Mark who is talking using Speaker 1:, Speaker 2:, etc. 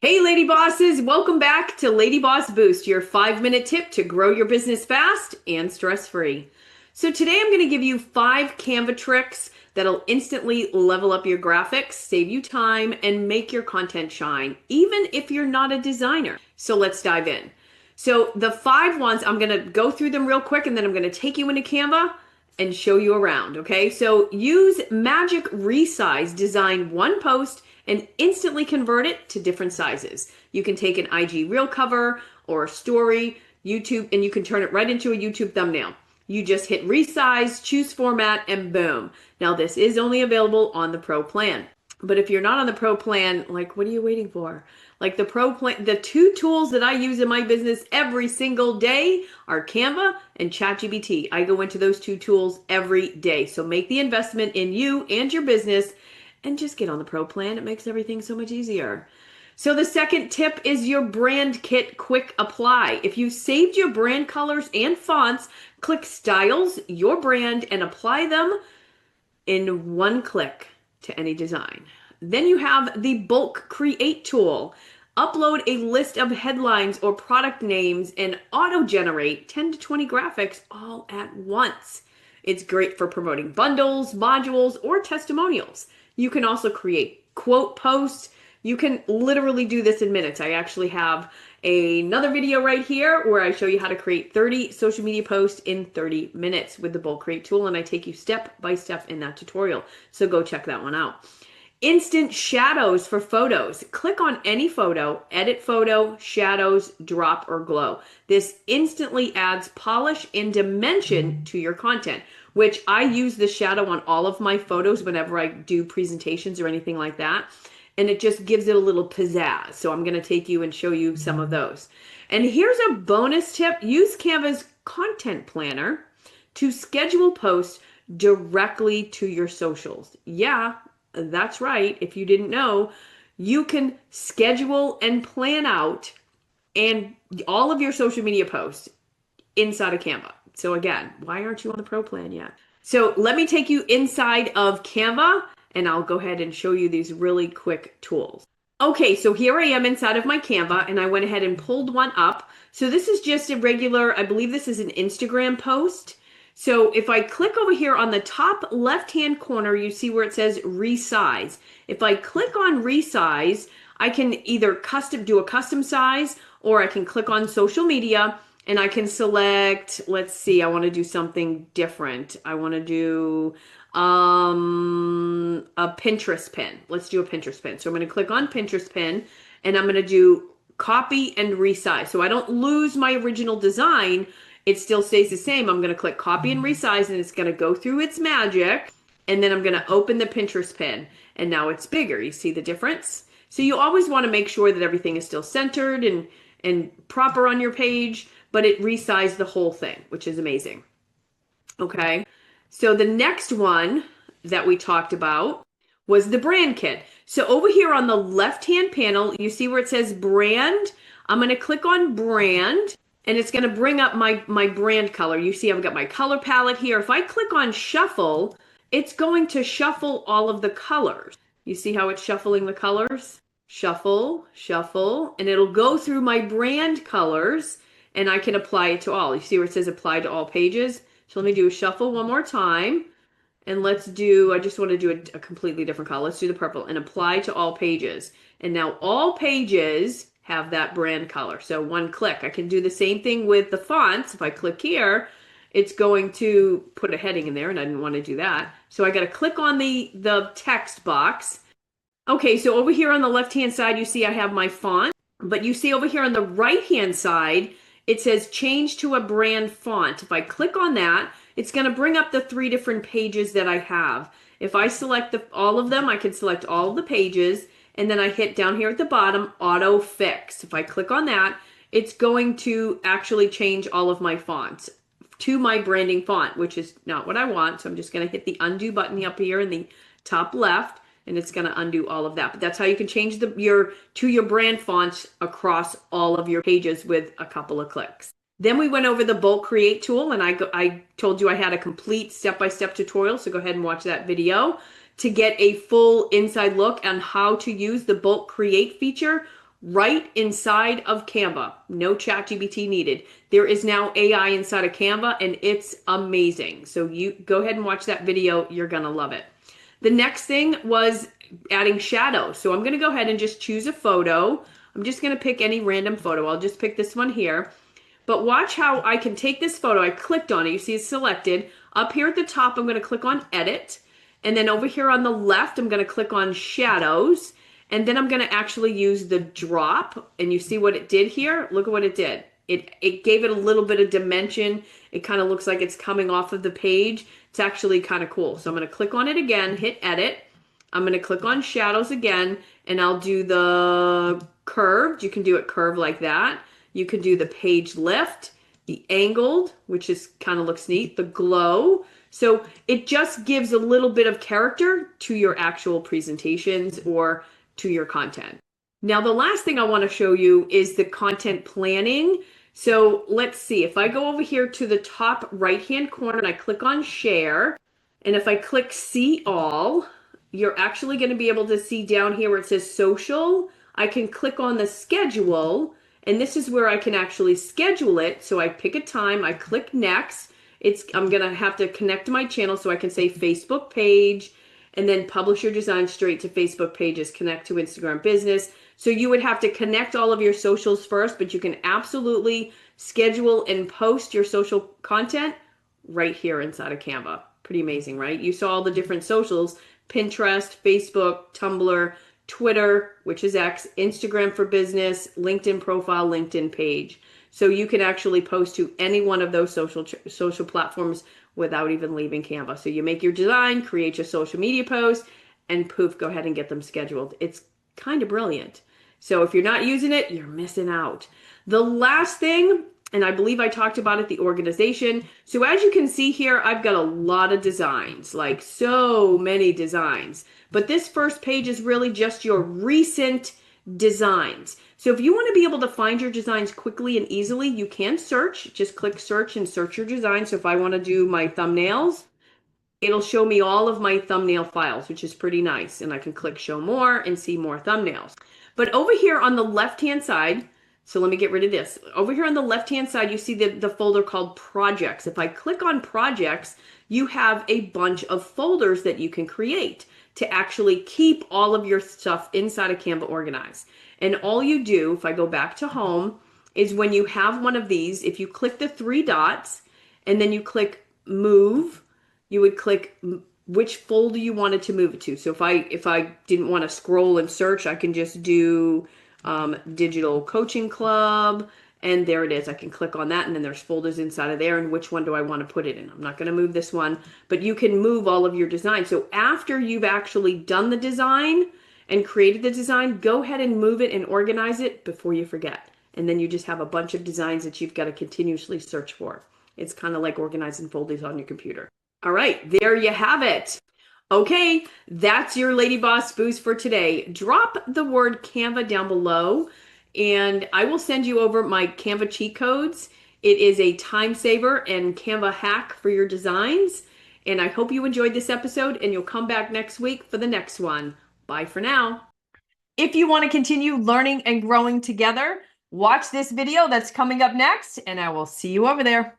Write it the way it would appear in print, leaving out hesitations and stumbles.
Speaker 1: Hey, Lady Bosses, welcome back to Lady Boss Boost, your 5-minute tip to grow your business fast and stress-free. So today I'm going to give you 5 Canva tricks that'll instantly level up your graphics, save you time, and make your content shine, even if you're not a designer. So let's dive in. So the 5 ones, I'm going to go through them real quick, and then I'm going to take you into Canva and show you around, okay? So use Magic Resize, design one post, and instantly convert it to different sizes. You can take an IG reel cover or a story, YouTube, and you can turn it right into a YouTube thumbnail. You just hit resize, choose format, and boom. Now this is only available on the Pro plan. But if you're not on the Pro plan, like, what are you waiting for? Like the Pro plan, the 2 tools that I use in my business every single day are Canva and ChatGPT. I go into those 2 tools every day. So make the investment in you and your business and just get on the Pro plan. It makes everything so much easier. So the second tip is your brand kit quick apply. If you saved your brand colors and fonts, click Styles, your brand, and apply them in one click to any design. Then you have the bulk create tool. Upload a list of headlines or product names and auto-generate 10 to 20 graphics all at once. It's great for promoting bundles, modules, or testimonials. You can also create quote posts. You can literally do this in minutes. I actually have another video right here where I show you how to create 30 social media posts in 30 minutes with the bulk create tool, and I take you step by step in that tutorial. So go check that one out. Instant shadows for photos. Click on any photo, edit photo, shadows, drop, or glow. This instantly adds polish and dimension to your content, which I use the shadow on all of my photos whenever I do presentations or anything like that. And it just gives it a little pizzazz. So I'm going to take you and show you some of those. And here's a bonus tip. Use Canva's content planner to schedule posts directly to your socials. Yeah, that's right. If you didn't know, you can schedule and plan out and all of your social media posts inside of Canva. So again, why aren't you on the Pro plan yet? So let me take you inside of Canva and I'll go ahead and show you these really quick tools. Okay, so here I am inside of my Canva and I went ahead and pulled one up. So this is just a regular, I believe this is an Instagram post. So if I click over here on the top left-hand corner, you see where it says resize. If I click on resize, I can either do a custom size, or I can click on social media and I can select, let's see, I want to do something different. I want to do a Pinterest pin. Let's do a Pinterest pin. So I'm going to click on Pinterest pin and I'm going to do copy and resize. So I don't lose my original design. It still stays the same. I'm going to click copy and resize and it's going to go through its magic. And then I'm going to open the Pinterest pin and now it's bigger. You see the difference? So you always want to make sure that everything is still centered and proper on your page, but it resized the whole thing, which is amazing. Okay. So the next one that we talked about was the brand kit. So over here on the left-hand panel, you see where it says brand. I'm going to click on brand. And it's going to bring up my brand color. You see I've got my color palette here. If I click on shuffle, it's going to shuffle all of the colors. You see how it's shuffling the colors? Shuffle, shuffle, and it'll go through my brand colors and I can apply it to all. You see where it says apply to all pages? So let me do a shuffle one more time. And let's do, I just want to do a completely different color. Let's do the purple and apply to all pages. And now all pages have that brand color. So one click. I can do the same thing with the fonts. If I click here, it's going to put a heading in there and I didn't want to do that. So I got to click on the text box. Okay, so over here on the left-hand side, you see I have my font, but you see over here on the right-hand side, it says change to a brand font. If I click on that, it's going to bring up the 3 different pages that I have. If I select all of them, I can select all of the pages. And then I hit down here at the bottom, auto fix. If I click on that, it's going to actually change all of my fonts to my branding font, which is not what I want. So I'm just going to hit the undo button up here in the top left, and it's going to undo all of that. But that's how you can change your brand fonts across all of your pages with a couple of clicks. Then we went over the bulk create tool, and I told you I had a complete step-by-step tutorial. So go ahead and watch that video to get a full inside look on how to use the bulk create feature right inside of Canva. No ChatGPT needed. There is now AI inside of Canva and it's amazing. So you go ahead and watch that video. You're going to love it. The next thing was adding shadows. So I'm going to go ahead and just choose a photo. I'm just going to pick any random photo. I'll just pick this one here. But watch how I can take this photo. I clicked on it. You see it's selected. Up here at the top, I'm going to click on edit. And then over here on the left, I'm going to click on shadows. And then I'm going to actually use the drop. And you see what it did here? Look at what it did. It gave it a little bit of dimension. It kind of looks like it's coming off of the page. It's actually kind of cool. So I'm going to click on it again, hit edit. I'm going to click on shadows again, and I'll do the curved. You can do it curved like that. You can do the page lift, the angled, which is kind of looks neat, the glow. So it just gives a little bit of character to your actual presentations or to your content. Now, the last thing I want to show you is the content planning. So let's see, if I go over here to the top right-hand corner and I click on share, and if I click see all, you're actually going to be able to see down here where it says social. I can click on the schedule, and this is where I can actually schedule it. So I pick a time, I click next. I'm going to have to connect to my channel, so I can say Facebook page, and then publish your design straight to Facebook pages, connect to Instagram business. So you would have to connect all of your socials first, but you can absolutely schedule and post your social content right here inside of Canva. Pretty amazing, right? You saw all the different socials: Pinterest, Facebook, Tumblr, Twitter, which is X, Instagram for business, LinkedIn profile, LinkedIn page. So you can actually post to any one of those social platforms without even leaving Canva. So you make your design, create your social media post, and poof, go ahead and get them scheduled. It's kind of brilliant. So if you're not using it, you're missing out. The last thing, and I believe I talked about it, the organization. So as you can see here, I've got a lot of designs, like so many designs. But this first page is really just your recent designs. So if you want to be able to find your designs quickly and easily, you can search. Just click search and search your design. So if I want to do my thumbnails, it'll show me all of my thumbnail files, which is pretty nice. And I can click show more and see more thumbnails. But over here on the left-hand side, so let me get rid of this. Over here on the left-hand side, you see the folder called projects. If I click on projects, you have a bunch of folders that you can create to actually keep all of your stuff inside of Canva organized. And all you do, if I go back to home, is when you have one of these, if you click the three dots and then you click move, you would click which folder you wanted to move it to. So if I didn't want to scroll and search, I can just do Digital Coaching Club, and there it is. I can click on that, and then there's folders inside of there, and which one do I want to put it in? I'm not going to move this one, but you can move all of your design. So after you've actually done the design and created the design, go ahead and move it and organize it before you forget. And then you just have a bunch of designs that you've got to continuously search for. It's kind of like organizing folders on your computer. All right, there you have it. Okay, that's your Lady Boss Boost for today. Drop the word Canva down below, and I will send you over my Canva cheat codes. It is a time saver and Canva hack for your designs. And I hope you enjoyed this episode, and you'll come back next week for the next one. Bye for now. If you want to continue learning and growing together, watch this video that's coming up next, and I will see you over there.